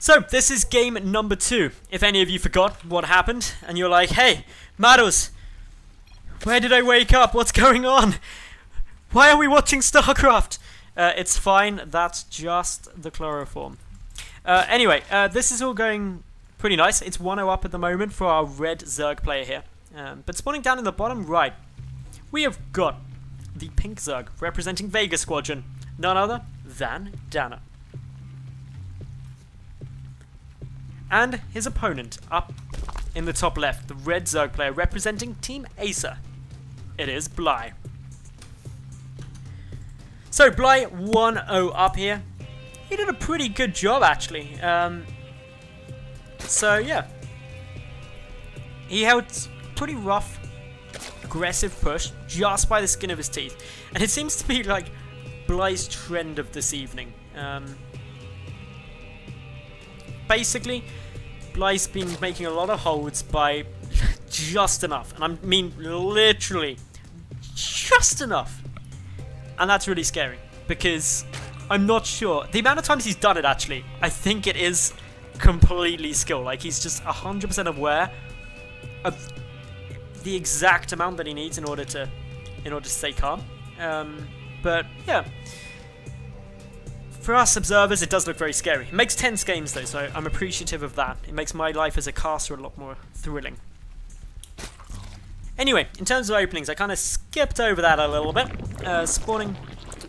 So, this is game number 2. If any of you forgot what happened, and you're like, hey, Madals, where did I wake up? What's going on? Why are we watching StarCraft? It's fine, that's just the chloroform. Anyway, this is all going pretty nice. It's 1-0 up at the moment for our red Zerg player here. But spawning down in the bottom right, we have got the pink Zerg representing Vega Squadron. None other than DaNa. And his opponent up in the top left, the red Zerg player representing Team Acer. It is Bly. So Bly 1-0 up here. He did a pretty good job actually. So yeah. He held pretty rough, aggressive push just by the skin of his teeth. And it seems to be like Bly's trend of this evening. Basically, Bly's been making a lot of holds by just enough. And I mean literally just enough. And that's really scary. Because I'm not sure. The amount of times he's done it actually, I think it is completely skill. Like he's just 100% aware of the exact amount that he needs in order to stay calm. But yeah. For us observers, it does look very scary. It makes tense games though, so I'm appreciative of that. It makes my life as a caster a lot more thrilling. Anyway, in terms of openings, I kind of skipped over that a little bit. Spawning,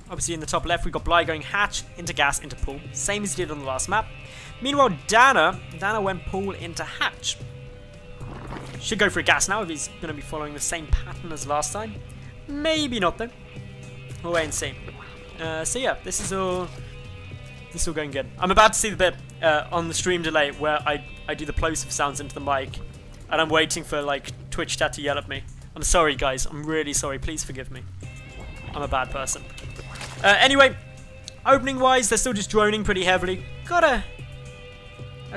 obviously in the top left, we've got Bly going hatch, into gas, into pool. Same as he did on the last map. Meanwhile, DaNa went pool into hatch. Should go for a gas now if he's going to be following the same pattern as last time. Maybe not though. We'll wait and see. So yeah, this is all going good. I'm about to see the bit on the stream delay where I do the plosive sounds into the mic, and I'm waiting for like Twitch chat to yell at me. I'm sorry guys, I'm really sorry, please forgive me. I'm a bad person. Anyway, opening wise, they're still just droning pretty heavily. Got a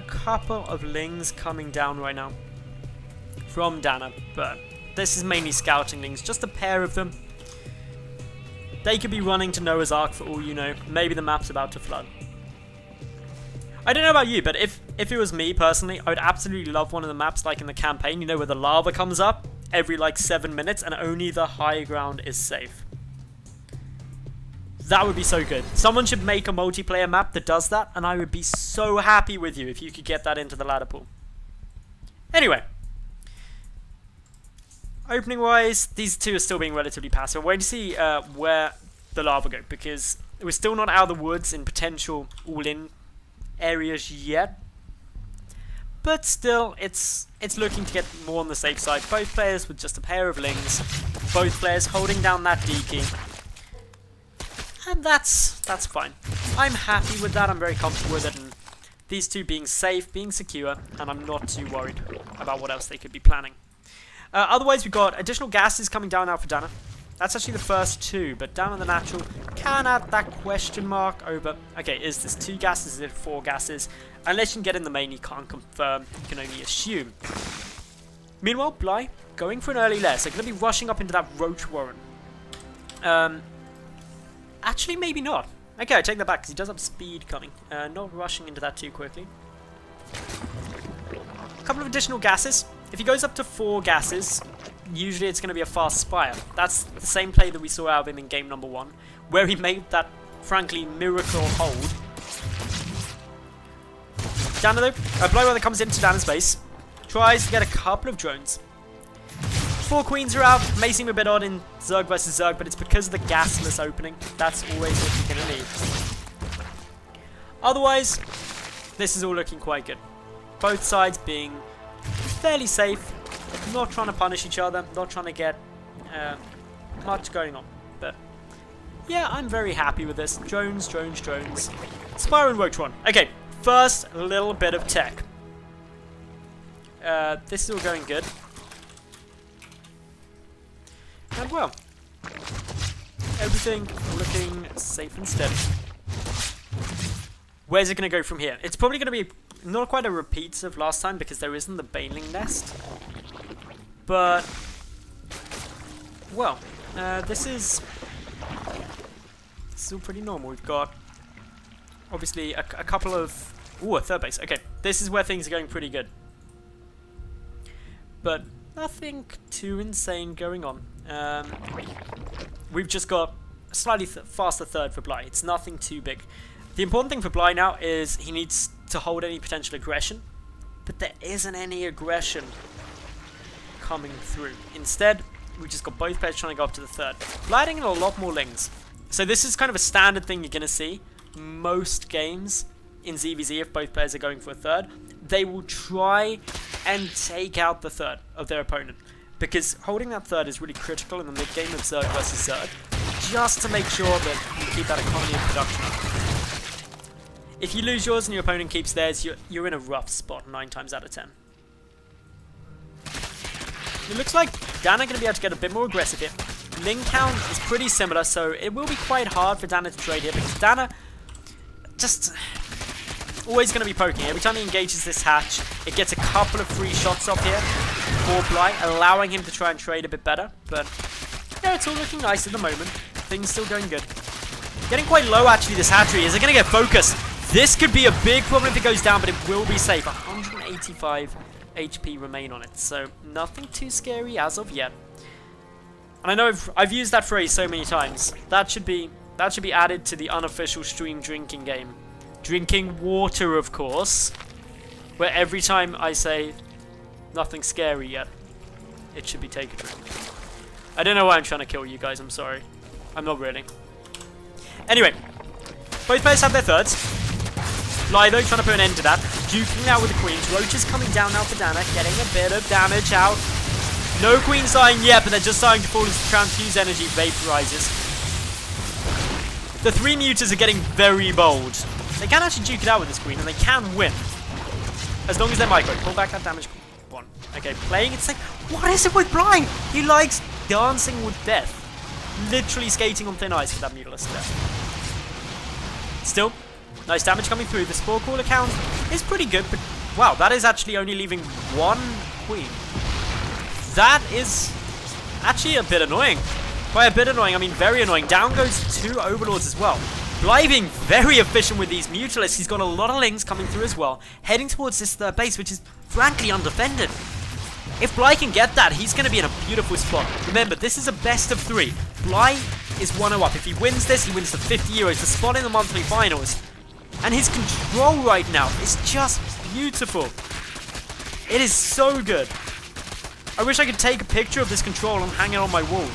couple of lings coming down right now from DaNa, but this is mainly scouting lings, just a pair of them. They could be running to Noah's Ark for all you know. Maybe the map's about to flood. I don't know about you, but if it was me personally, I would absolutely love one of the maps like in the campaign, you know, where the lava comes up every like 7 minutes and only the high ground is safe. That would be so good. Someone should make a multiplayer map that does that, and I would be so happy with you if you could get that into the ladder pool. Anyway. Opening wise, these two are still being relatively passive. I'm waiting to see where the lava go, because we're still not out of the woods in potential all-in areas yet. But still, it's looking to get more on the safe side. Both players with just a pair of lings. Both players holding down that D key. And that's fine. I'm happy with that, I'm very comfortable with it. And these two being safe, being secure, and I'm not too worried about what else they could be planning. Otherwise, we've got additional gases coming down now for DaNa. That's actually the first two, but down on the natural, can add that question mark over. Okay, is this 2 gases? Is it 4 gases? Unless you can get in the main, you can't confirm. You can only assume. Meanwhile, Bly going for an early lair, so going to be rushing up into that roach warren. Actually, maybe not. Okay, I take that back because he does have speed coming. Not rushing into that too quickly. A couple of additional gases. If he goes up to 4 gases, usually it's going to be a fast spire. That's the same play that we saw out of him in game number 1, where he made that, frankly, miracle hold. DaNa though, Bly that comes into DaNa's base, tries to get a couple of drones. 4 queens are out, may seem a bit odd in Zerg versus Zerg, but it's because of the gasless opening. That's always what you're going to need. Otherwise, this is all looking quite good. Both sides being fairly safe, not trying to punish each other, not trying to get much going on. But yeah, I'm very happy with this. Drones. Spire and Roach one. Okay, first little bit of tech. This is all going good. And well, everything looking safe and steady. Where's it going to go from here? It's probably going to be not quite a repeat of last time because there isn't the baneling nest. But, well, this is all pretty normal. We've got, obviously, a couple of Ooh, a third base. Okay, this is where things are going pretty good. But nothing too insane going on. We've just got a slightly faster third for Bly. It's nothing too big. The important thing for Bly now is he needs to hold any potential aggression. But there isn't any aggression coming through. Instead, we just got both players trying to go up to the third. Bly adding in a lot more lings. So this is kind of a standard thing you're going to see. Most games in ZvZ, if both players are going for a third, they will try and take out the third of their opponent. Because holding that third is really critical in the mid-game of Zerg versus Zerg. Just to make sure that you keep that economy of production up. If you lose yours and your opponent keeps theirs, you're in a rough spot 9 times out of 10. It looks like DaNa going to be able to get a bit more aggressive here. Ling count is pretty similar, so it will be quite hard for DaNa to trade here, because DaNa just always going to be poking. Every time he engages this hatch, it gets a couple of free shots off here for Bly, allowing him to try and trade a bit better. But yeah, it's all looking nice at the moment. Things still going good. Getting quite low, actually, this hatchery. Is it going to get focused? This could be a big problem if it goes down, but it will be safe. 185 HP remain on it, so nothing too scary as of yet. And I know I've used that phrase so many times. That should be added to the unofficial stream drinking game. Drinking water, of course. Where every time I say nothing scary yet, it should be take a drink. I don't know why I'm trying to kill you guys, I'm sorry. I'm not really. Anyway, both players have their thirds. Bly though trying to put an end to that. Duking now with the queens. Roach is coming down now for DaNa, getting a bit of damage out. No queens dying yet, but they're just starting to fall as the transfuse energy vaporizes. The 3 mutas are getting very bold. They can actually duke it out with this queen, and they can win. As long as they're micro. Pull back that damage. 1. Okay, playing it safe. What is it with Bly? He likes dancing with death. Literally skating on thin ice with that Mutalisk death. Still, nice damage coming through. The Spore Caller count is pretty good, but wow, that is actually only leaving 1 queen. That is actually a bit annoying. By a bit annoying, I mean very annoying. Down goes 2 Overlords as well. Bly being very efficient with these Mutalisks. He's got a lot of lings coming through as well. Heading towards this third base, which is frankly undefended. If Bly can get that, he's going to be in a beautiful spot. Remember, this is a best of 3. Bly is 1-0 up. If he wins this, he wins the 50 euros, the spot in the monthly finals. And his control right now is just beautiful. It is so good. I wish I could take a picture of this control and hang it on my wall.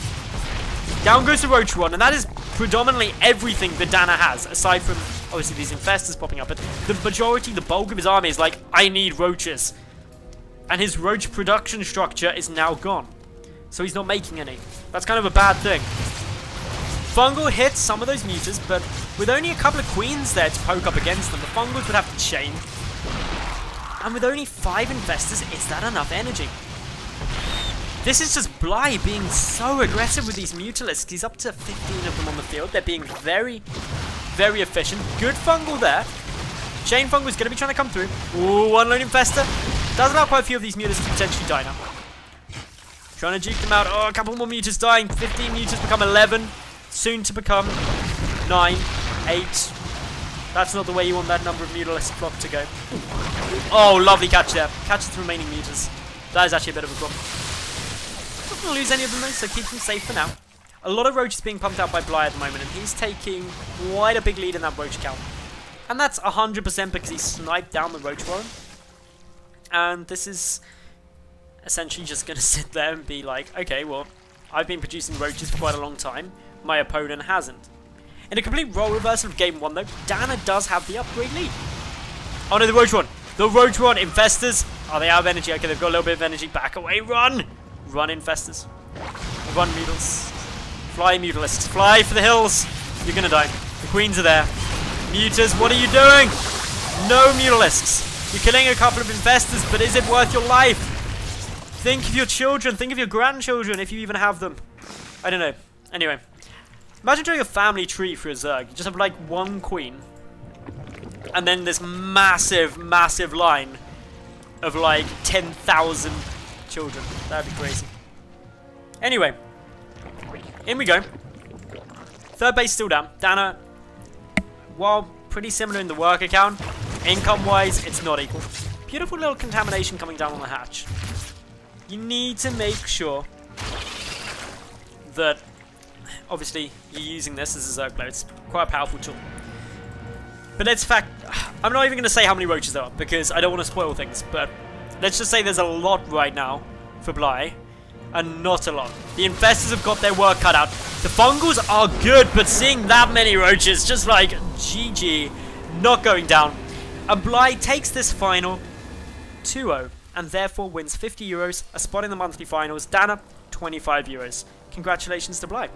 Down goes the Roach Rod, and that is predominantly everything that DaNa has, aside from, obviously, these infestors popping up. But the majority, the bulk of his army is like, I need roaches. And his roach production structure is now gone. So he's not making any. That's kind of a bad thing. Fungal hits some of those mutas, but with only a couple of queens there to poke up against them, the Fungals would have to chain. And with only 5 infestors, is that enough energy? This is just Bly being so aggressive with these Mutalisks. He's up to 15 of them on the field. They're being very, very efficient. Good Fungal there. Chain Fungal is going to be trying to come through. Ooh, 1 lone infestor. Does allow quite a few of these mutas to potentially die now. Trying to juke them out. Oh, a couple more mutas dying. 15 mutas become 11. Soon to become 9, 8. That's not the way you want that number of Mutalisk flock to go. Oh, lovely catch there. Catches the remaining mutas. That is actually a bit of a problem. Not going to lose any of them though, so keep them safe for now. A lot of roaches being pumped out by Bly at the moment, and he's taking quite a big lead in that roach count. And that's 100% because he sniped down the roach warren. And this is essentially just going to sit there and be like, okay, well, I've been producing roaches for quite a long time. My opponent hasn't. In a complete role reversal of game 1 though, DaNa does have the upgrade lead. Oh no, the roach one. The roach one. Infestors. Oh, they out of energy. Okay, they've got a little bit of energy. Back away. Run. Run, infestors. Run, Mutals. Fly, Mutalisks. Fly for the hills. You're going to die. The queens are there. Mutas, what are you doing? No Mutalisks. You're killing a couple of infestors, but is it worth your life? Think of your children. Think of your grandchildren, if you even have them. I don't know. Anyway. Imagine doing a family tree for a Zerg. You just have like 1 queen. And then this massive, massive line of like 10,000 children. That'd be crazy. Anyway. In we go. Third base still down. DaNa, while pretty similar in the work account, Income-wise, it's not equal. Beautiful little contamination coming down on the hatch. You need to make sure that, obviously, you're using this as a Zerg player. It's quite a powerful tool. But let's I'm not even going to say how many roaches there are, because I don't want to spoil things, but let's just say there's a lot right now for Bly, and not a lot. The infestors have got their work cut out. The fungals are good, but seeing that many roaches, just like, GG, not going down. And Bly takes this final 2-0, and therefore wins €50, a spot in the monthly finals. DaNa, €25. Congratulations to Bly.